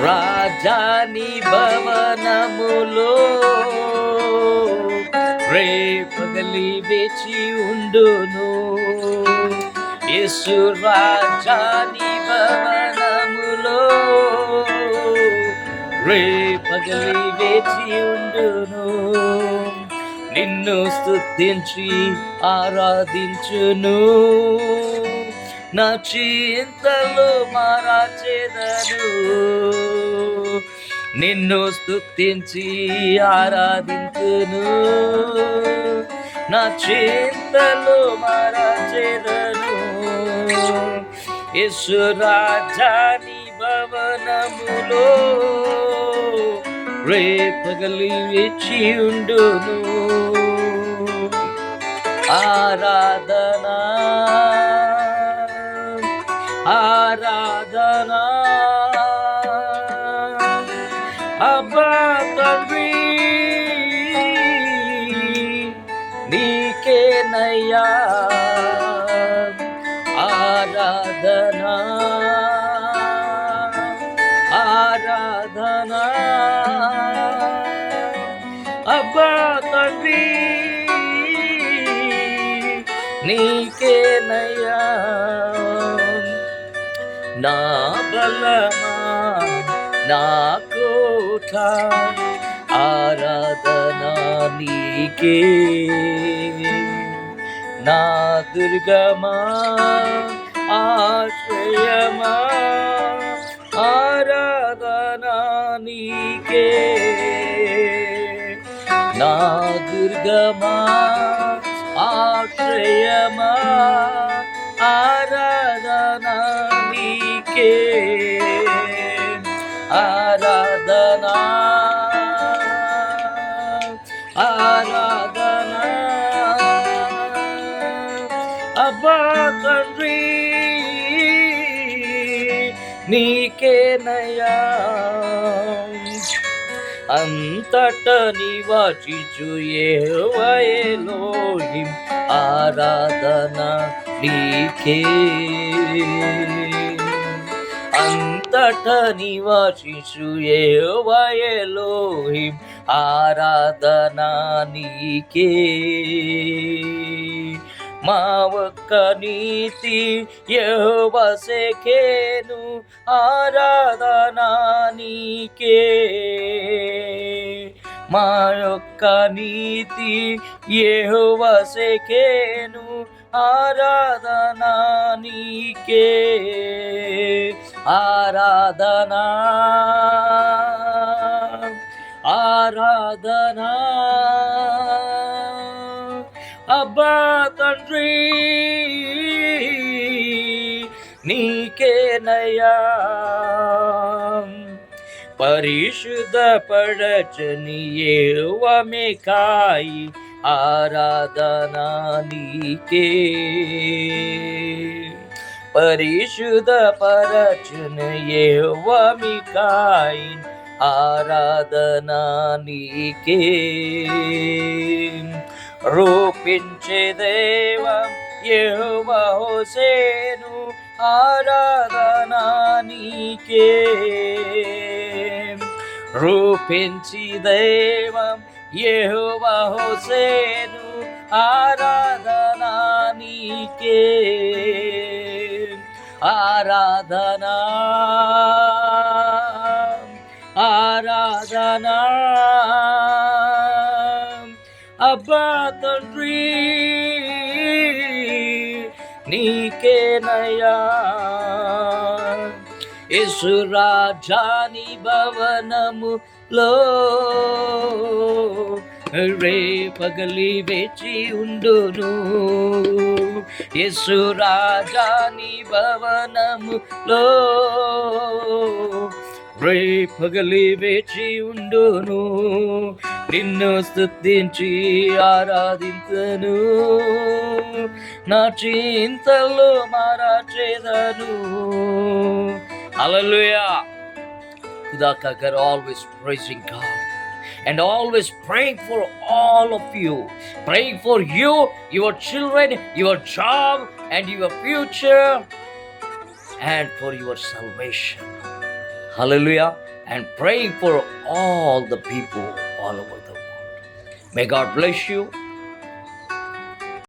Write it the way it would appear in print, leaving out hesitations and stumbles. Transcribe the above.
రాజాని భవనములో రేపగలి వేచి ఉండును. యేసు రాజాని భవనములో రేపగలి వేచి ఉండును. నిన్ను స్తుతించి ఆరాధించును. నా చింతలు మరచెదను. నిన్ను స్తుతించి ఆరాధించును. నా చింతలు మరచెదను. యేసు రాజాని భవనములో రేపగలి వేచి ఉండును. ఆరాధనా ఆరాధనా అబ్బా తండ్రి నీకేనయ్యా. ఆరాధనా ఆరాధనా అబ్బా తండ్రి నీకేనయ్యా. నా బలమా నా కోట ఆరాధనా నీకే. నా దుర్గమా ఆశ్రయమా ఆరాధనా నీకే. నా దుర్గమా ఆశ్రయమా ఆరాధనా నీకే. ఆరాధనా ఆరాధనా అబ్బా తండ్రి నీకేనయ్యా. అంతట నివాసించు యెహోవా ఎలోహిం ఆరాధనా నీకే. అంతట నివాసించు యెహోవా ఎలోహిం ఆరాధనా నీకే. మా ఒక్క నీతి యెహోవా షెకెను ఆరాధనా నీకే. మా యొక్క నీతి యెహోవా షెకెను ఆరాధనా నీకే. ఆరాధనా ఆరాధనా అబ్బా తండ్రి నీకేనయ్యా. పరిశుద్ధ పడచని యెహోవా మిఖాయి ఆరాధనా నీకే. పరిశుద్ధ పరచని యెహోవా మిఖాయి ఆరాధనా నీకే. రూపించే దేవం యెహోవా హోసేను ఆరాధనా నీకే. రూపించి దేవం యెహోవా హోసేను ఆరాధనా నీకే. ఆరాధనా ఆరాధనా అబ్బా తండ్రి నీకేనయ్యా. యేసు రాజాని భవనములో రేపగలి వేచి ఉండును. యేసు రాజాని భవనములో రేపగలి వేచి ఉండును. నిన్ను స్తుతించి ఆరాధించను. నా చింతలు మరచెదను. హల్లెలూయా. Kudaka always praising God and always praying for all of you, praying for you, your children, your job, and your future, and for your salvation. Hallelujah. and praying for all the people all over the world. May God bless you.